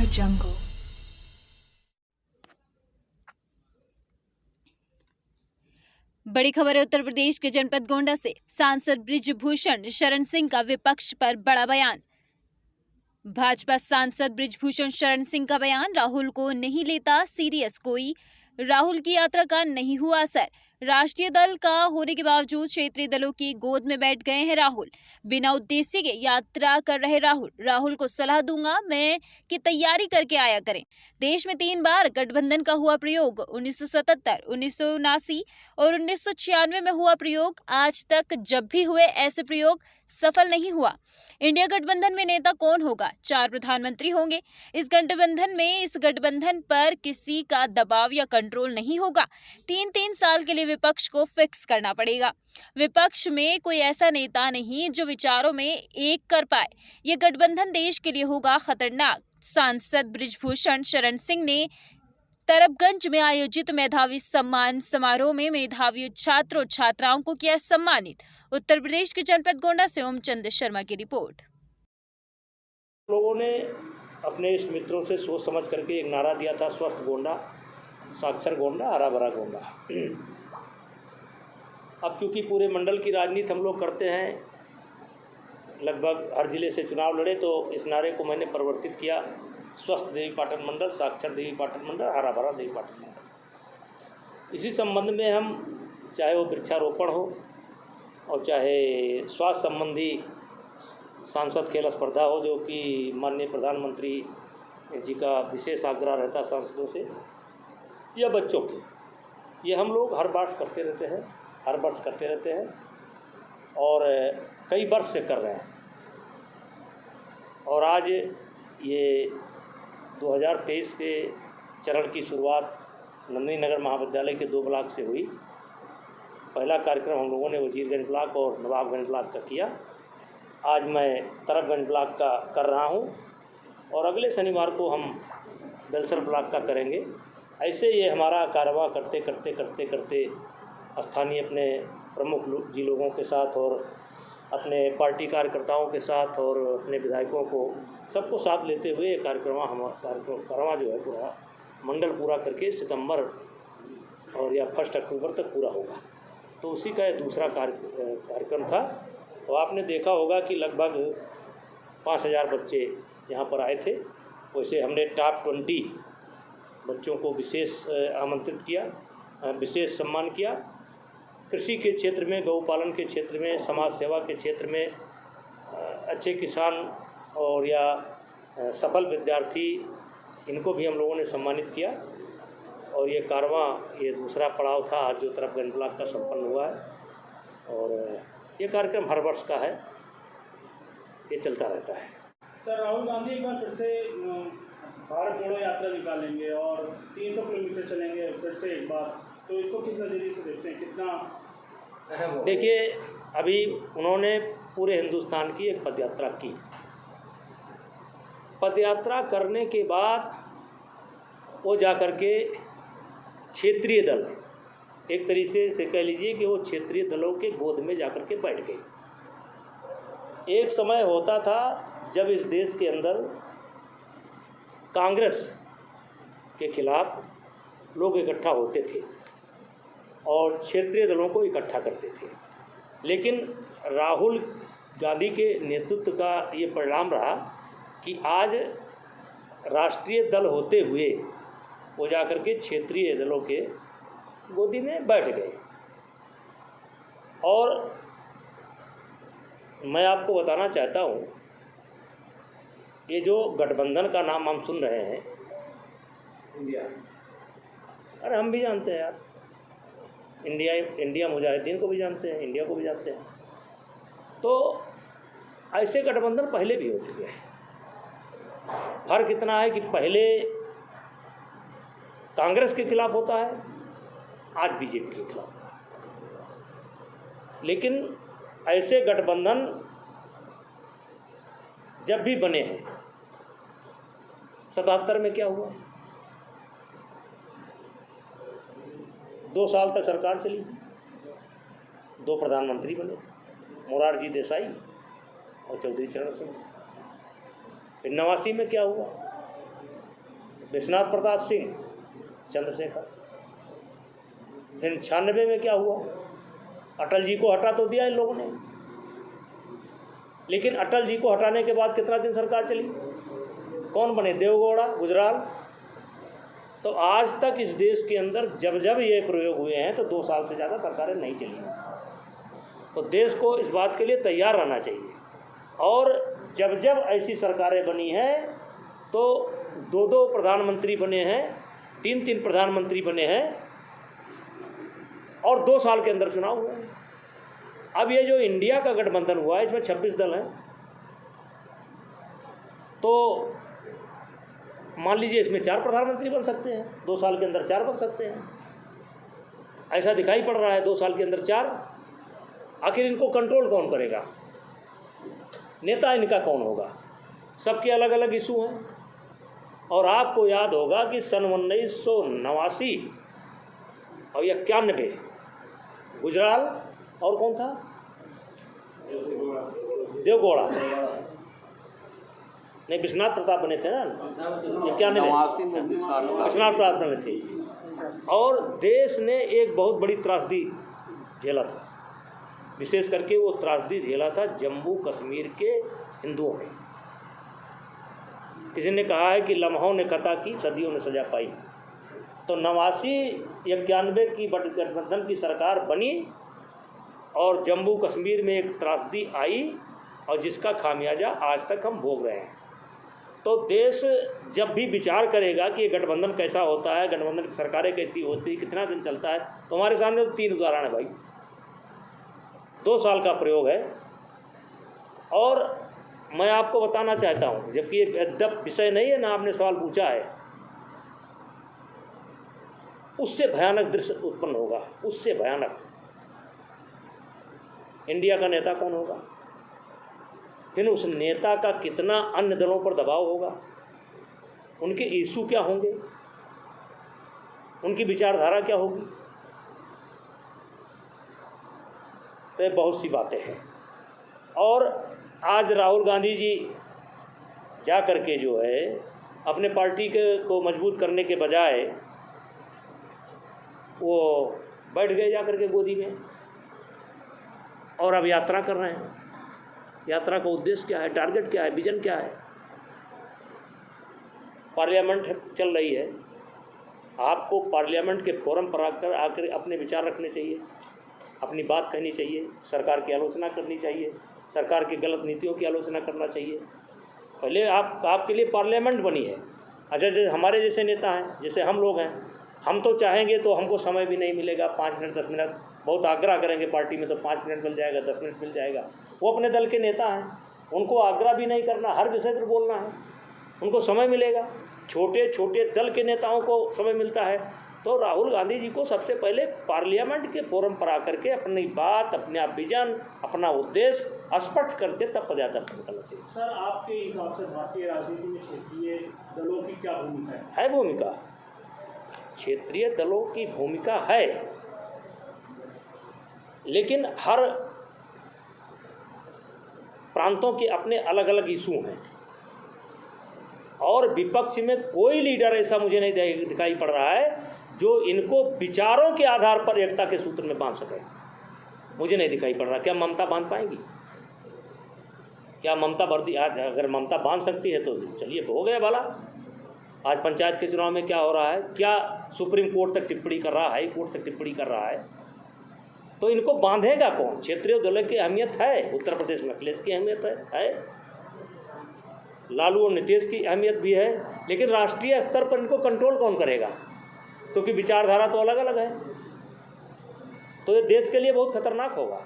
Audio Jungle। बड़ी खबर है उत्तर प्रदेश के जनपद गोंडा से। सांसद बृजभूषण शरण सिंह का विपक्ष पर बड़ा बयान। भाजपा सांसद बृजभूषण शरण सिंह का बयान, राहुल को नहीं लेता सीरियस कोई, राहुल की यात्रा का नहीं हुआ असर। राष्ट्रीय दल का होने के बावजूद क्षेत्रीय दलों की गोद में बैठ गए हैं राहुल। बिना उद्देश्य के यात्रा कर रहे राहुल को सलाह दूंगा मैं कि तैयारी करके आया करें। देश में 3 बार गठबंधन का हुआ प्रयोग, 1977, 1979 और 1996 में हुआ प्रयोग। आज तक जब भी हुए ऐसे प्रयोग सफल नहीं हुआ। इंडिया गठबंधन में नेता कौन होगा? 4 प्रधानमंत्री होंगे। इस गठबंधन पर किसी का दबाव या कंट्रोल नहीं होगा। 3-3 साल के लिए विपक्ष को फिक्स करना पड़ेगा। विपक्ष में कोई ऐसा नेता नहीं जो विचारों में एक कर पाए। ये गठबंधन देश के लिए होगा खतरनाक। सांसद बृजभूषण शरण सिंह ने तरबगंज में आयोजित मेधावी सम्मान समारोह में मेधावी छात्रों छात्राओं को किया सम्मानित। उत्तर प्रदेश के जनपद गोंडा से ओमचंद शर्मा की रिपोर्ट। लोगों ने अपने इस मित्रों से सोच समझ करके एक नारा दिया था, स्वस्थ गोंडा, साक्षर गोंडा, हरा भरा गोंडा। अब चूंकि पूरे मंडल की राजनीति हम लोग करते हैं, लगभग हर जिले से चुनाव लड़े, तो इस नारे को मैंने परिवर्तित किया, स्वस्थ देवी पाटन मंडल, साक्षर देवी पाटन मंडल, हरा भरा देवी पाटन मंडल। इसी संबंध में हम, चाहे वो वृक्षारोपण हो और चाहे स्वास्थ्य संबंधी सांसद खेल स्पर्धा हो, जो कि माननीय प्रधानमंत्री जी का विशेष आग्रह रहता है सांसदों से, या बच्चों के, ये हम लोग हर वर्ष करते रहते हैं और कई वर्ष से कर रहे हैं। और आज ये 2023 के चरण की शुरुआत नंदिनी नगर महाविद्यालय के 2 ब्लॉक से हुई। पहला कार्यक्रम हम लोगों ने वजीरगंज ब्लॉक और नवाबगंज ब्लॉक का किया। आज मैं तरबगंज ब्लॉक का कर रहा हूं और अगले शनिवार को हम बेलसर ब्लॉक का करेंगे। ऐसे ये हमारा कारवां करते करते स्थानीय अपने प्रमुख जी लोगों के साथ और अपने पार्टी कार्यकर्ताओं के साथ और अपने विधायकों को सबको साथ लेते हुए ये कार्यक्रम जो है पूरा मंडल पूरा करके सितंबर और या 1 अक्टूबर तक पूरा होगा। तो उसी का ये दूसरा कार्यक्रम था। तो आपने देखा होगा कि लगभग 5000 बच्चे यहाँ पर आए थे। वैसे हमने टॉप 20 बच्चों को विशेष आमंत्रित किया, विशेष सम्मान किया। कृषि के क्षेत्र में, गौपालन के क्षेत्र में, समाज सेवा के क्षेत्र में अच्छे किसान और या सफल विद्यार्थी, इनको भी हम लोगों ने सम्मानित किया। और ये कारवां, ये दूसरा पड़ाव था आज जो तरबगंज ब्लॉक का संपन्न हुआ है। और ये कार्यक्रम हर वर्ष का है, ये चलता रहता है। सर, राहुल गांधी एक बार फिर से भारत जोड़ो यात्रा निकालेंगे और 300 किलोमीटर चलेंगे फिर से एक बार, तो इसको किस नज़रिए से देखते हैं, कितना अहम हो? देखिए, अभी उन्होंने पूरे हिंदुस्तान की एक पदयात्रा की। पदयात्रा करने के बाद वो जाकर के क्षेत्रीय दल, एक तरीके से कह लीजिए कि वो क्षेत्रीय दलों के गोद में जाकर के बैठ गए। एक समय होता था जब इस देश के अंदर कांग्रेस के खिलाफ लोग इकट्ठा होते थे और क्षेत्रीय दलों को इकट्ठा करते थे। लेकिन राहुल गांधी के नेतृत्व का ये परिणाम रहा कि आज राष्ट्रीय दल होते हुए वो जाकर के क्षेत्रीय दलों के गोदी में बैठ गए। और मैं आपको बताना चाहता हूँ, ये जो गठबंधन का नाम हम सुन रहे हैं, इंडिया, अरे हम भी जानते हैं यार, इंडिया मुजाहिदीन को भी जानते हैं, इंडिया को भी जानते हैं। तो ऐसे गठबंधन पहले भी हो चुके हैं। फर्क इतना है कि पहले कांग्रेस के खिलाफ होता है, आज बीजेपी के खिलाफ। लेकिन ऐसे गठबंधन जब भी बने हैं, 77 में क्या हुआ, 2 साल तक सरकार चली, 2 प्रधानमंत्री बने, मोरारजी देसाई और चौधरी चरण सिंह। फिर 89 में क्या हुआ, विश्वनाथ प्रताप सिंह, चंद्रशेखर। फिर 96 में क्या हुआ, अटल जी को हटा तो दिया इन लोगों ने, लेकिन अटल जी को हटाने के बाद कितना दिन सरकार चली, कौन बने, देवगौड़ा, गुजराल। तो आज तक इस देश के अंदर जब जब ये प्रयोग हुए हैं तो 2 साल से ज़्यादा सरकारें नहीं चली हैं। तो देश को इस बात के लिए तैयार रहना चाहिए। और जब जब ऐसी सरकारें बनी हैं तो 2-2 प्रधानमंत्री बने हैं, 3-3 प्रधानमंत्री बने हैं और 2 साल के अंदर चुनाव हुए हैं। अब ये जो इंडिया का गठबंधन हुआ है इसमें 26 दल हैं, तो मान लीजिए इसमें 4 प्रधानमंत्री बन सकते हैं, 2 साल के अंदर 4 बन सकते हैं। ऐसा दिखाई पड़ रहा है 2 साल के अंदर 4। आखिर इनको कंट्रोल कौन करेगा, नेता इनका कौन होगा, सबके अलग अलग इशू हैं। और आपको याद होगा कि सन 1989 और 91 गुजराल और कौन था, देवगौड़ा, नहीं विश्वनाथ प्रताप बने थे ना, 91 में विश्वनाथ प्रताप बने थे। और देश ने एक बहुत बड़ी त्रासदी झेला था, विशेष करके वो त्रासदी झेला था जम्मू कश्मीर के हिंदुओं ने। किसी ने कहा है कि लम्हों ने कथा की, सदियों ने सजा पाई। तो 89-91 की गठबंधन की सरकार बनी और जम्मू कश्मीर में एक त्रासदी आई और जिसका खामियाजा आज तक हम भोग रहे हैं। तो देश जब भी विचार करेगा कि ये गठबंधन कैसा होता है, गठबंधन की सरकारें कैसी होती है, कितना दिन चलता है, तो हमारे सामने तो 3 उदाहरण है भाई। 2 साल का प्रयोग है। और मैं आपको बताना चाहता हूँ, जबकि ये अद्यप विषय नहीं है ना, आपने सवाल पूछा है, उससे भयानक दृश्य उत्पन्न होगा, उससे भयानक। इंडिया का नेता कौन होगा, फिर उस नेता का कितना अन्य दलों पर दबाव होगा, उनके इशू क्या होंगे, उनकी विचारधारा क्या होगी। तो ये बहुत सी बातें हैं। और आज राहुल गांधी जी जा करके जो है अपने पार्टी को मजबूत करने के बजाय वो बैठ गए जा करके गोदी में और अब यात्रा कर रहे हैं। यात्रा का उद्देश्य क्या है, टारगेट क्या है, विजन क्या है। पार्लियामेंट चल रही है, आपको पार्लियामेंट के फोरम पर आकर अपने विचार रखने चाहिए, अपनी बात कहनी चाहिए, सरकार की आलोचना करनी चाहिए, सरकार की गलत नीतियों की आलोचना करना चाहिए। पहले आपके लिए पार्लियामेंट बनी है। अच्छा, जैसे हमारे जैसे नेता हैं, जैसे हम लोग हैं, हम तो चाहेंगे तो हमको समय भी नहीं मिलेगा, 5 मिनट 10 मिनट, बहुत आग्रह करेंगे पार्टी में तो 5 मिनट मिल जाएगा, 10 मिनट मिल जाएगा। वो अपने दल के नेता हैं, उनको आग्रह भी नहीं करना, हर विषय पर बोलना है, उनको समय मिलेगा। छोटे छोटे दल के नेताओं को समय मिलता है। तो राहुल गांधी जी को सबसे पहले पार्लियामेंट के फोरम पर आकर के अपनी बात, अपना विजन, अपना उद्देश्य स्पष्ट करके तब पदयात्रा करना चाहिए। सर, आपके हिसाब से भारतीय राजनीति में क्षेत्रीय दलों की क्या भूमिका है? भूमिका, क्षेत्रीय दलों की भूमिका है, लेकिन हर प्रांतों के अपने अलग अलग इशू हैं और विपक्ष में कोई लीडर ऐसा मुझे नहीं दिखाई पड़ रहा है जो इनको विचारों के आधार पर एकता के सूत्र में बांध सके। मुझे नहीं दिखाई पड़ रहा। क्या ममता बांध पाएंगी? क्या ममता भरती? आज अगर ममता बांध सकती है तो चलिए, हो गया भला। आज पंचायत के चुनाव में क्या हो रहा है, क्या सुप्रीम कोर्ट तक टिप्पणी कर रहा है, हाई कोर्ट तक टिप्पणी कर रहा है, तो इनको बांधेगा कौन? क्षेत्रीय दलों की अहमियत है। उत्तर प्रदेश में अखिलेश की अहमियत है, लालू और नीतीश की अहमियत भी है, लेकिन राष्ट्रीय स्तर पर इनको कंट्रोल कौन करेगा? क्योंकि विचारधारा तो अलग अलग है। तो ये देश के लिए बहुत खतरनाक होगा।